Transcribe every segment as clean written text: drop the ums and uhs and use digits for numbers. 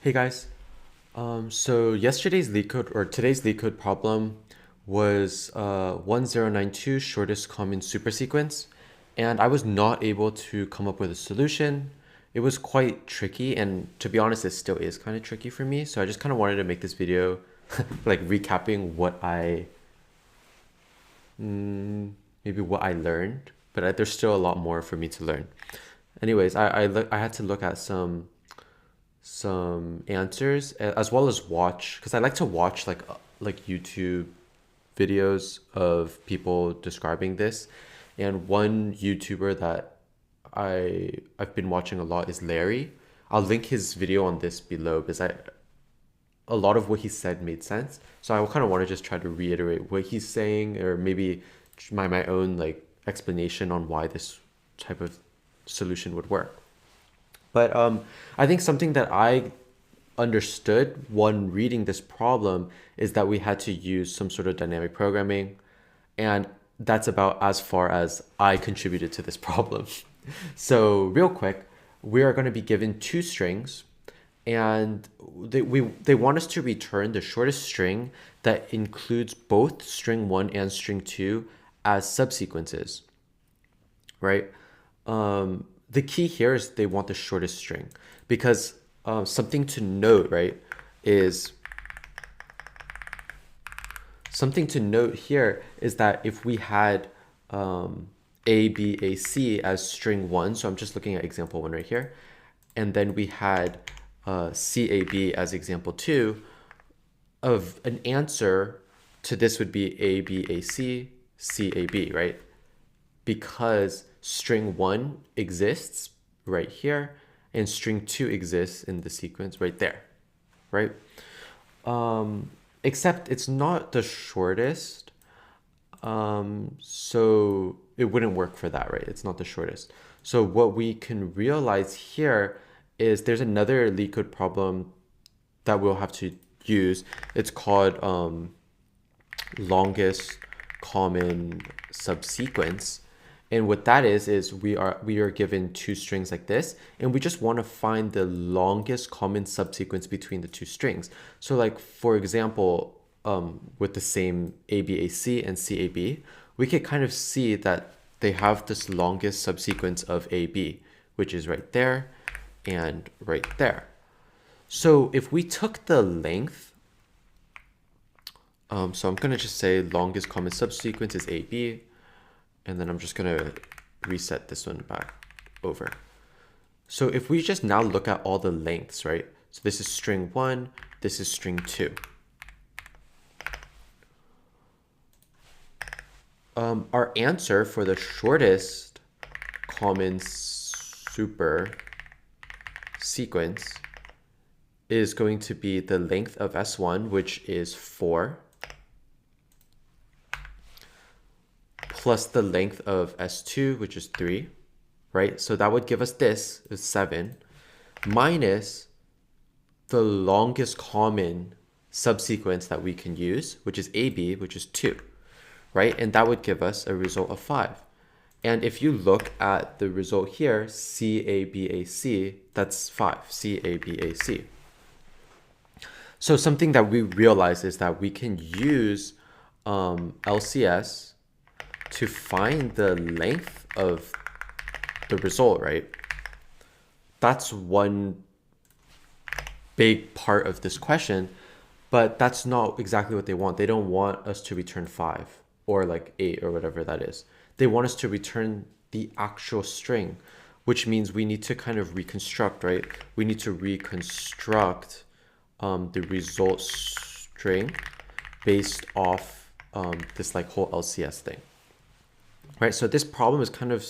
Hey guys, so yesterday's LeetCode or today's LeetCode problem was 1092 shortest common supersequence, and I was not able to come up with a solution. It was quite tricky, and to be honest, it still is kind of tricky for me. So I just kind of wanted to make this video, like recapping maybe what I learned, but there's still a lot more for me to learn. Anyways, I had to look at some answers as well as watch because I like to watch like YouTube videos of people describing this. And one YouTuber that I've been watching a lot is Larry. I'll link his video on this below because I a lot of what he said made sense. So I kind of want to just try to reiterate what he's saying or maybe my own like explanation on why this type of solution would work. But I think something that I understood when reading this problem is that we had to use some sort of dynamic programming, and that's about as far as I contributed to this problem. So real quick, we are going to be given two strings, and they want us to return the shortest string that includes both string one and string two as subsequences, right? The key here is they want the shortest string because something to note, right, is something to note here is that if we had A, B, A, C as string one, so I'm just looking at example one right here, and then we had C, A, B as example two, of an answer to this would be A, B, A, C, C, A, B, right? Because string one exists right here and string two exists in the sequence right there, right? Except it's not the shortest, so it wouldn't work for that, right? It's not the shortest. So what we can realize here is there's another LeetCode problem that we'll have to use. It's called longest common subsequence. And what that is we are given two strings like this, and we just want to find the longest common subsequence between the two strings. So like for example, with the same ABAC and CAB, we could kind of see that they have this longest subsequence of AB, which is right there and right there. So if we took the length, so I'm gonna just say longest common subsequence is AB, and then I'm just gonna reset this one back over. So if we just now look at all the lengths, right? So this is string one, this is string two. Our answer for the shortest common super sequence is going to be the length of S1, which is 4, plus the length of S2, which is 3, right? So that would give us this, is 7, minus the longest common subsequence that we can use, which is AB, which is 2, right? And that would give us a result of 5. And if you look at the result here, CABAC, that's 5, CABAC. So something that we realize is that we can use LCS to find the length of the result, right? That's one big part of this question, but that's not exactly what they want. They don't want us to return 5 or like 8 or whatever that is. They want us to return the actual string, which means we need to kind of reconstruct, right? We need to reconstruct the result string based off this like whole LCS thing, right? So this problem is kind of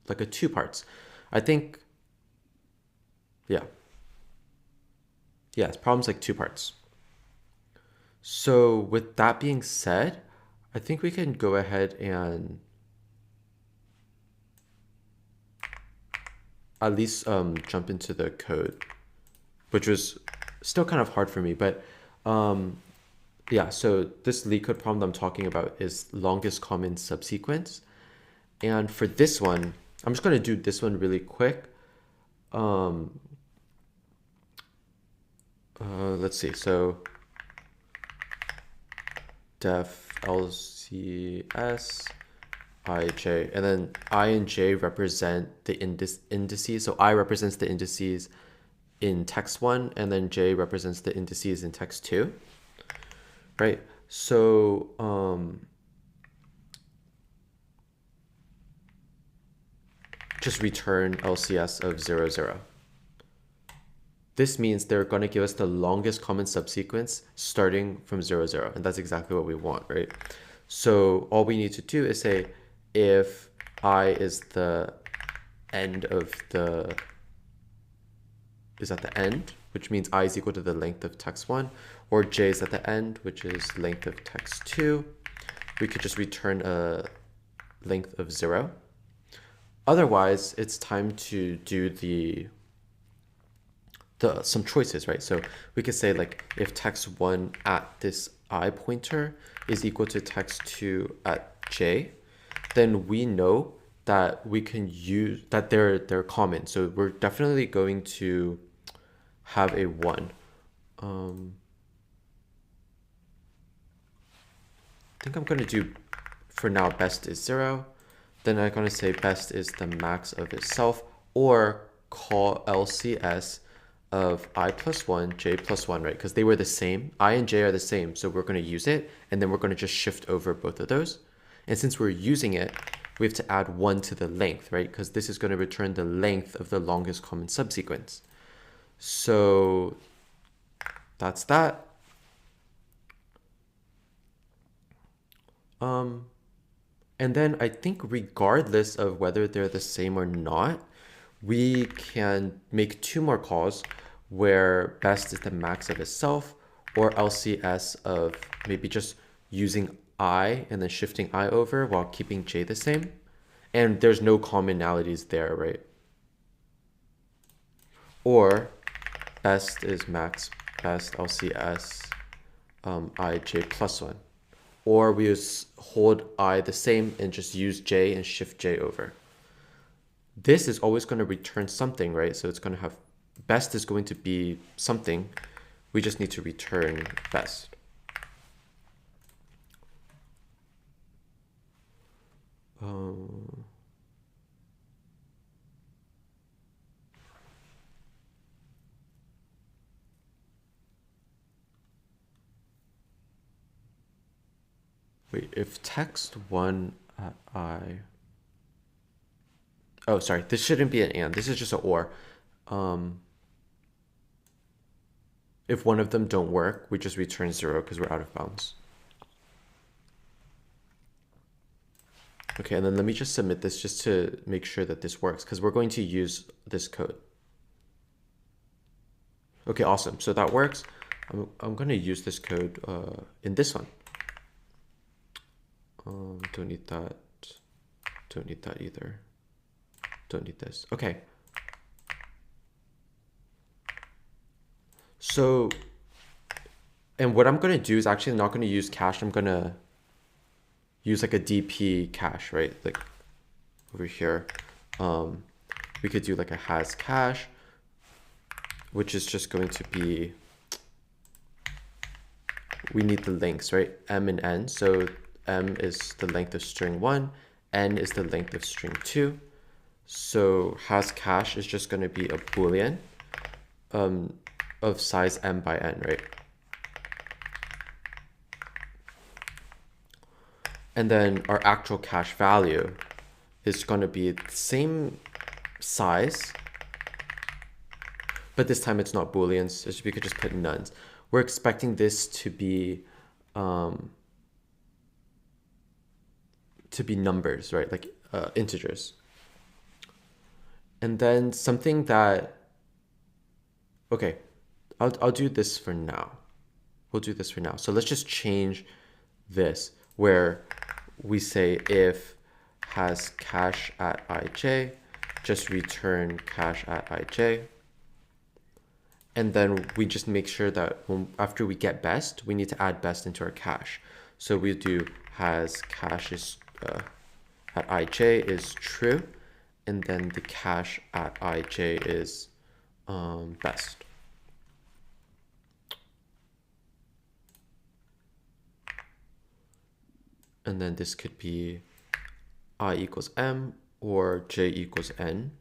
like a two parts. I think, yeah, this problem's like two parts. So with that being said, I think we can go ahead and at least jump into the code, which was still kind of hard for me, but yeah, so this LeetCode problem I'm talking about is longest common subsequence. And for this one, I'm just going to do this one really quick. let's see. So def LCS ij, and then I and j represent the indices. So I represents the indices in text 1, and then j represents the indices in text 2, right? So just return LCS of 0, 0. This means they're going to give us the longest common subsequence starting from 0, 0, and that's exactly what we want, right? So all we need to do is say if I is the end of the, is at the end, which means I is equal to the length of text 1, or j is at the end, which is length of text 2, we could just return a length of 0. Otherwise, it's time to do some choices, right? So we could say like if text 1 at this I pointer is equal to text 2 at j, then we know that we can use that they're common. So we're definitely going to have a 1. I think I'm going to do, for now, best is 0. Then I'm going to say best is the max of itself, or call LCS of I plus 1, j plus 1, right? Because they were the same. I and j are the same, so we're going to use it, and then we're going to just shift over both of those. And since we're using it, we have to add 1 to the length, right? Because this is going to return the length of the longest common subsequence. So that's that. And then I think regardless of whether they're the same or not, we can make 2 more calls where best is the max of itself, or LCS of maybe just using I and then shifting I over while keeping j the same. And there's no commonalities there, right? Or best is max best LCS I j plus 1. Or we just hold I the same and just use j and shift j over. This is always going to return something, right? So it's going to have, best is going to be something. We just need to return best. Wait, if text 1 at I, oh, sorry, this shouldn't be an and. This is just an or. If one of them don't work, we just return 0 because we're out of bounds. Okay, and then let me just submit this just to make sure that this works, because we're going to use this code. Okay, awesome. So that works. I'm going to use this code in this one. Don't need that. Don't need that either. Don't need this. Okay. So, and what I'm going to do is actually not going to use cache. I'm going to use like a DP cache, right? Like over here. We could do like a has cache, which is just going to be, we need the lengths, right? M and N. So M is the length of string 1, N is the length of string 2. So has cache is just going to be a Boolean of size M by N, right? And then our actual cache value is going to be the same size, but this time it's not Booleans, so we could just put nones. We're expecting this to be numbers, right? Like integers. And then something that, okay, I'll do this for now. We'll do this for now. So let's just change this where we say if has cache at ij, just return cache at ij. And then we just make sure that after we get best, we need to add best into our cache. So we do has cache is at ij is true, and then the cache at ij is best. and then this could be I equals M or J equals N,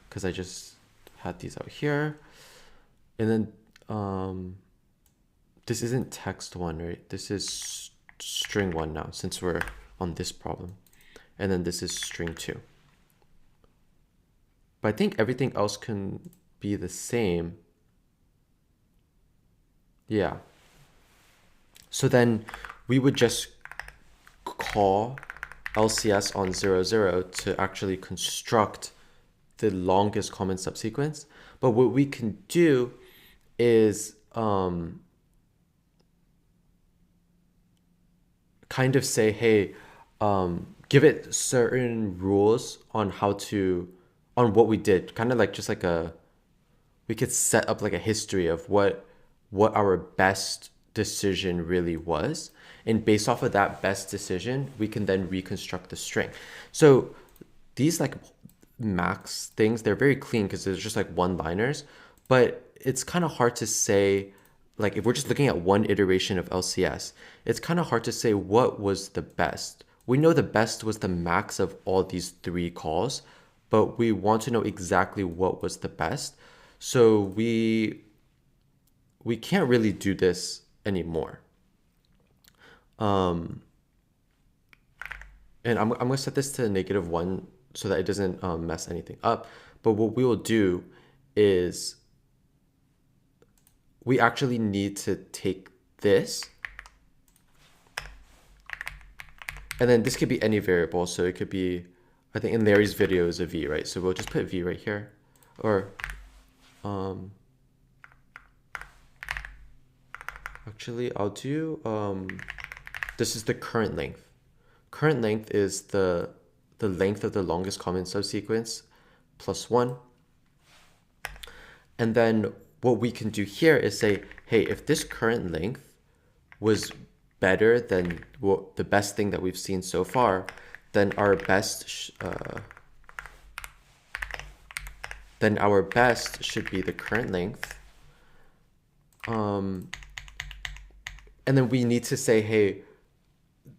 because I just had these out here. And then this isn't text one, right? This is string one now, since we're on this problem. And then this is string two. But I think everything else can be the same. Yeah. So then we would just call LCS on 0, 0 to actually construct the longest common subsequence. But what we can do is kind of say, hey, give it certain rules on on what we did. Kind of like just like we could set up like a history of what our best decision really was. And based off of that best decision, we can then reconstruct the string. So these like max things, they're very clean because they're just like one-liners, but it's kind of hard to say, like if we're just looking at one iteration of LCS, it's kind of hard to say what was the best. We know the best was the max of all these three calls, but we want to know exactly what was the best. So we can't really do this anymore. And I'm gonna set this to -1 so that it doesn't mess anything up. But what we will do is we actually need to take this, and then this could be any variable. So it could be, I think in Larry's video is a v, right? So we'll just put v right here, or actually I'll do this is the current length. Current length is the length of the longest common subsequence plus 1. And then what we can do here is say, hey, if this current length was better than the best thing that we've seen so far, then our best should be the current length. And then we need to say, hey,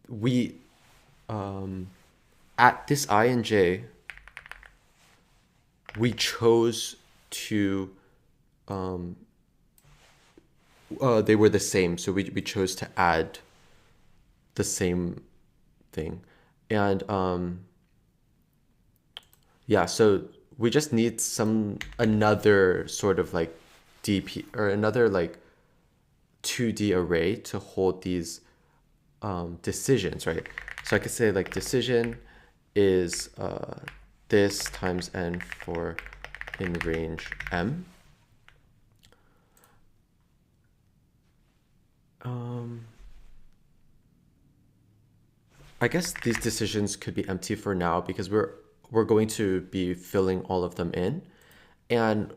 we at this I and j, we chose to they were the same, so we chose to add the same thing. And yeah, so we just need another sort of like DP or another like 2D array to hold these decisions, right? So I could say like decision is this times n for in range m. I guess these decisions could be empty for now because we're going to be filling all of them in. And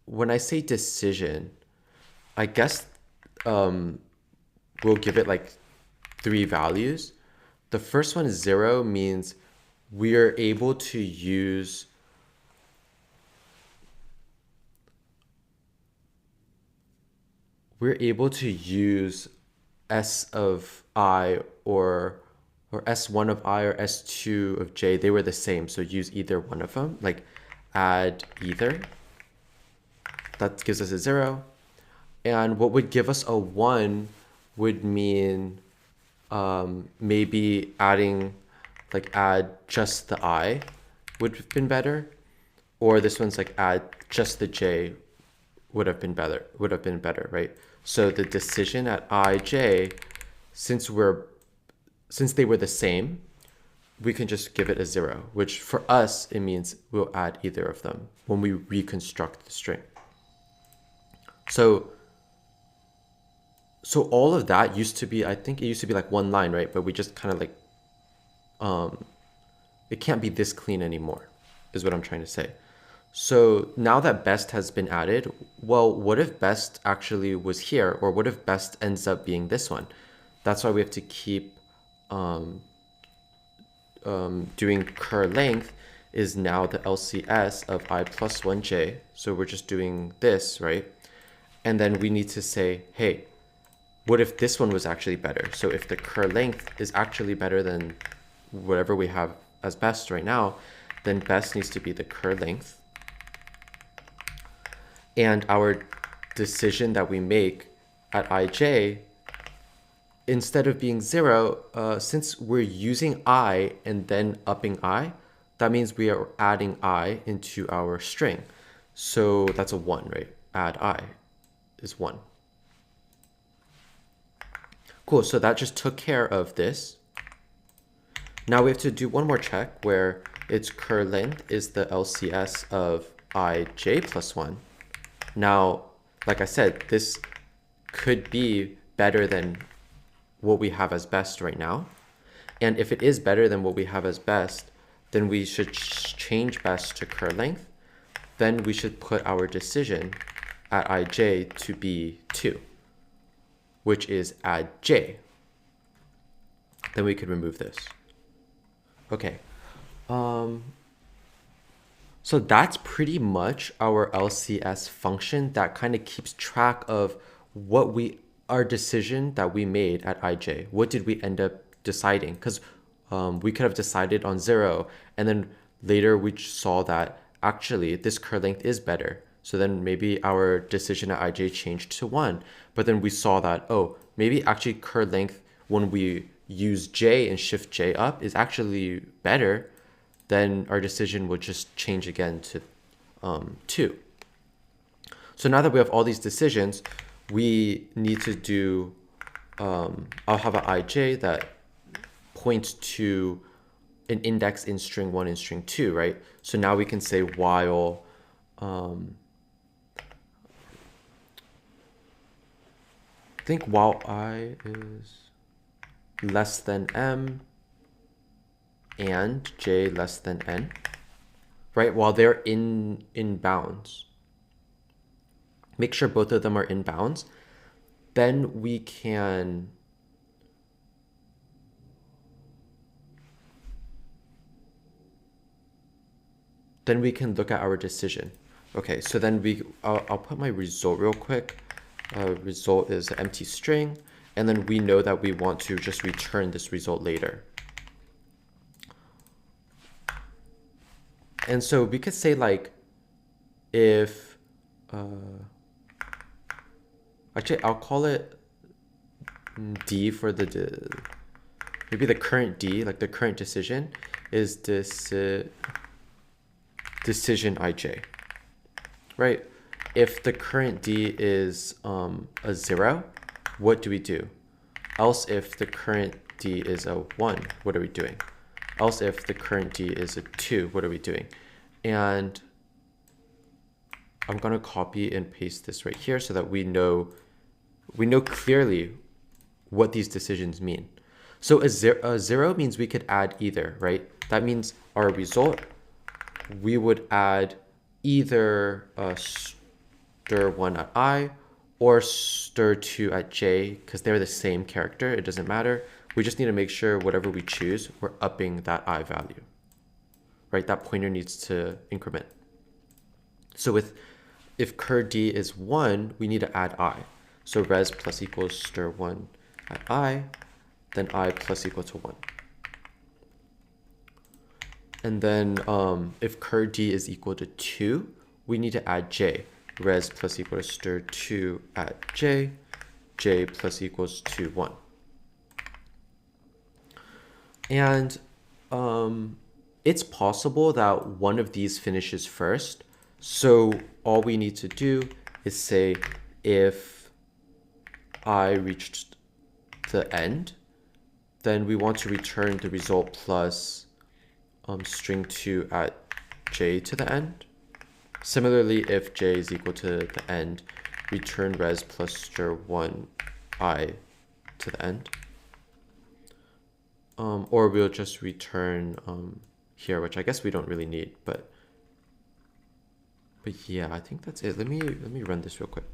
when I say decision, I guess we'll give it like 3 values. The first one is 0, means we are able to use S of I or S1 of I or S2 of J. They were the same, so use either one of them, like add either. That gives us a 0. And what would give us a 1 would mean maybe add just the I would have been better, or this one's like add just the J would have been better, right? So the decision at IJ, since they were the same, we can just give it a 0, which for us it means we'll add either of them when we reconstruct the string. So all of that used to be, I think it used to be like one line, right? But we just kind of like, it can't be this clean anymore, is what I'm trying to say. So now that best has been added, well, what if best actually was here? Or what if best ends up being this one? That's why we have to keep doing cur length is now the LCS of I plus 1j. So we're just doing this, right? And then we need to say, hey, what if this one was actually better? So if the cur length is actually better than whatever we have as best right now, then best needs to be the cur length. And our decision that we make at ij, instead of being 0, since we're using I and then upping I, that means we are adding I into our string. So that's a 1, right? Add I is 1. Cool, so that just took care of this. Now we have to do one more check where its cur length is the LCS of ij plus 1. Now, like I said, this could be better than what we have as best right now. And if it is better than what we have as best, then we should change best to cur length. Then we should put our decision at ij to be 2, which is add j. Then we could remove this. Okay. So that's pretty much our LCS function that kind of keeps track of our decision that we made at ij. What did we end up deciding? Because we could have decided on 0, and then later we saw that actually this cur length is better. So then maybe our decision at ij changed to 1. But then we saw that, oh, maybe actually cur length when we use j and shift j up is actually better. Then our decision would just change again to 2. So now that we have all these decisions, we need to do, I'll have an ij that points to an index in string 1 and string 2, right? So now we can say while I think while I is less than m and j less than n, right? While they're in bounds, make sure both of them are in bounds. Then we can look at our decision. Okay, so then I'll put my result real quick. Result is an empty string, and then we know that we want to just return this result later. And so we could say like if actually I'll call it d for maybe the current d, like the current decision is this decision ij, right? If the current d is a 0, what do we do? Else if the current d is a 1, what are we doing? Else if the current d is a 2, what are we doing? And I'm going to copy and paste this right here so that we know clearly what these decisions mean. So a 0 means we could add either, right? That means our result, we would add either stir1 at I or stir2 at j, because they're the same character. It doesn't matter. We just need to make sure whatever we choose, we're upping that I value, right? That pointer needs to increment. So if cur d is 1, we need to add I. So res plus equals stir1 at I, then I plus equal to 1. And then if cur d is equal to 2, we need to add j. Res plus equal to stir2 at j, j plus equals to 1. And it's possible that one of these finishes first. So all we need to do is say if I reached the end, then we want to return the result plus string 2 at j to the end. Similarly, if j is equal to the end, return res plus stir1 I to the end. Or we'll just return here, which I guess we don't really need, but yeah, I think that's it. Let me run this real quick.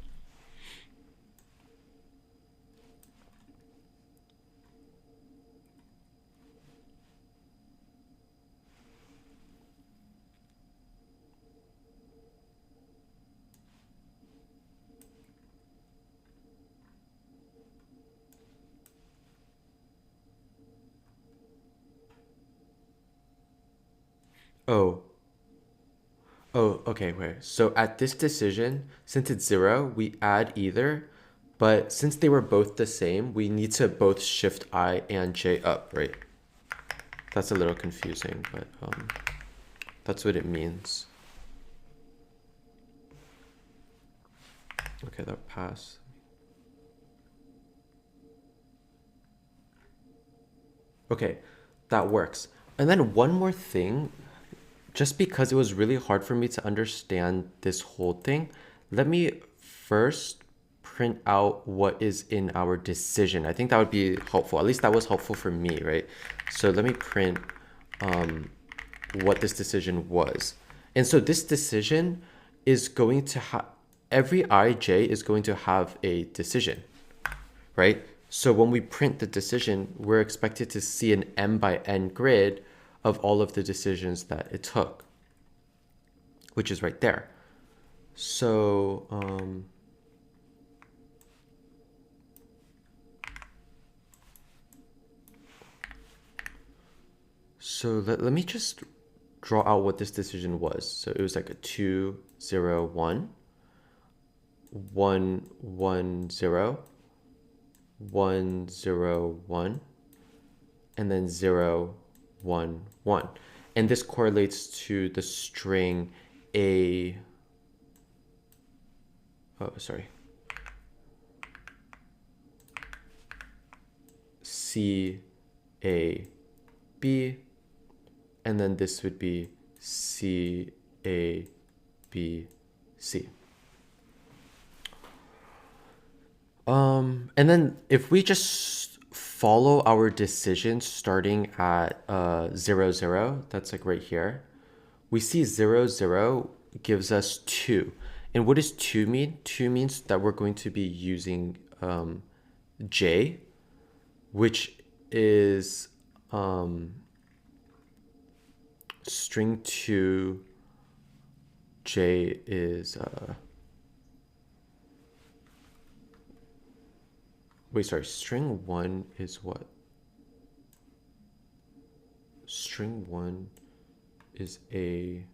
Oh, oh, okay, wait. So at this decision, since it's 0, we add either, but since they were both the same, we need to both shift I and j up, right? That's a little confusing, but that's what it means. Okay, that passed. Okay, that works. And then one more thing, just because it was really hard for me to understand this whole thing, let me first print out what is in our decision. I think that would be helpful. At least that was helpful for me, right? So let me print what this decision was. And so this decision is going to have, every ij is going to have a decision, right? So when we print the decision, we're expected to see an m by n grid of all of the decisions that it took, which is right there. So let me just draw out what this decision was. So it was like a 2, 0, 1, 1, 1, 0, 1, 0, 1, and then 0, 1, 1. And this correlates to the string A, oh, sorry, C, A, B, and then this would be C, A, B, C. And then if we just follow our decision starting at 0, 0, that's like right here, we see 0, 0 gives us 2. And what does 2 mean? 2 means that we're going to be using j, which is string 2, j is wait, sorry, string 1 is what? String 1 is A,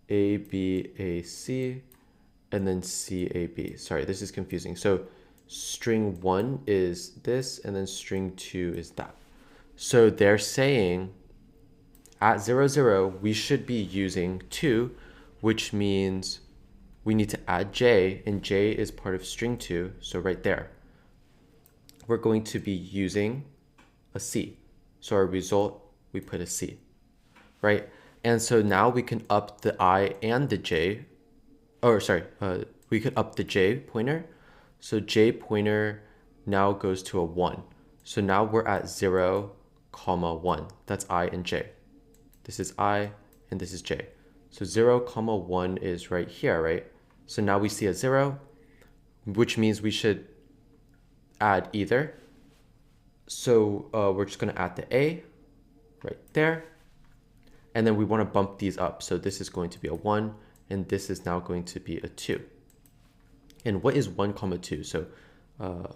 B, A, C, and then C, A, B. Sorry, this is confusing. So string 1 is this, and then string 2 is that. So they're saying at 0, 0, we should be using 2, which means we need to add j, and j is part of string 2, so right there. We're going to be using a c. So our result, we put a c, right? And so now we can up the I and the j, or sorry, we could up the j pointer. So j pointer now goes to a 1. So now we're at 0, comma 1. That's I and j. This is I, and this is j. So 0, comma 1 is right here, right? So now we see a 0, which means we should add either. So we're just going to add the A right there. And then we want to bump these up. So this is going to be a 1, and this is now going to be a 2. And what is 1, comma 2? So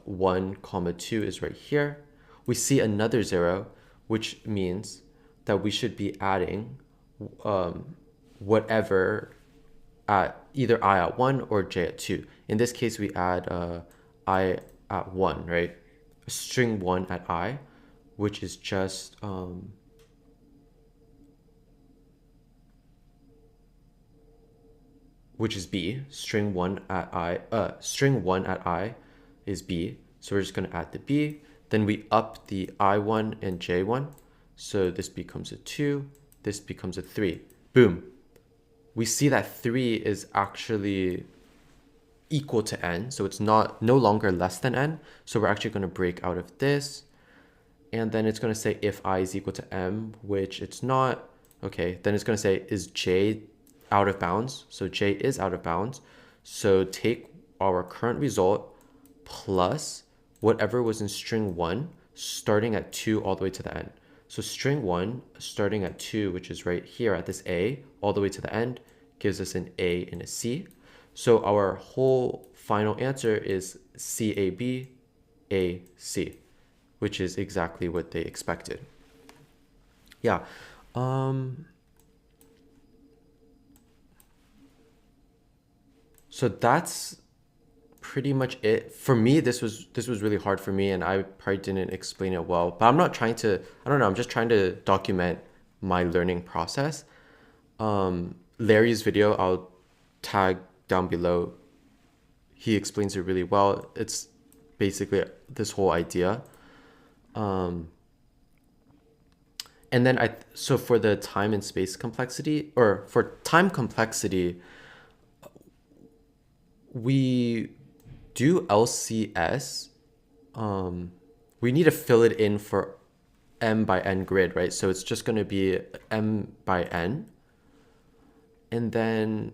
1, comma 2 is right here. We see another 0, which means that we should be adding whatever at either I at 1 or j at 2. In this case, we add I at 1, right? String 1 at I, which is just which is B. String 1 at I is B. So we're just going to add the B. Then we up the I1 and J1. So this becomes a 2. This becomes a 3. Boom. We see that 3 is actually equal to n. So it's no longer less than n. So we're actually going to break out of this. And then it's going to say if I is equal to m, which it's not. Okay, then it's going to say is j out of bounds? So j is out of bounds. So take our current result plus whatever was in string 1 starting at 2 all the way to the end. So string 1 starting at 2, which is right here at this A, all the way to the end, gives us an A and a C. So our whole final answer is CAB, AC, which is exactly what they expected. Yeah. Um, so that's pretty much it. For me, this was really hard for me and I probably didn't explain it well. But I'm not trying to, I don't know, I'm just trying to document my learning process. Larry's video I'll tag down below. He explains it really well. It's basically this whole idea. And then so for the time and space complexity, or for time complexity, we do LCS. We need to fill it in for m by n grid, right? So it's just going to be m by n. And then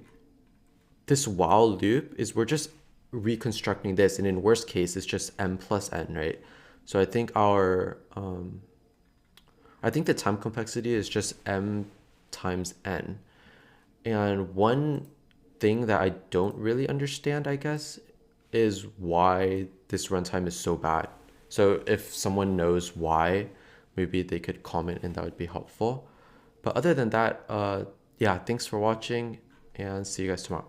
this while loop is we're just reconstructing this. And in worst case, it's just m plus n, right? So I think the time complexity is just m times n. And one thing that I don't really understand, I guess, is why this runtime is so bad. So if someone knows why, maybe they could comment and that would be helpful. But other than that, yeah, thanks for watching and see you guys tomorrow.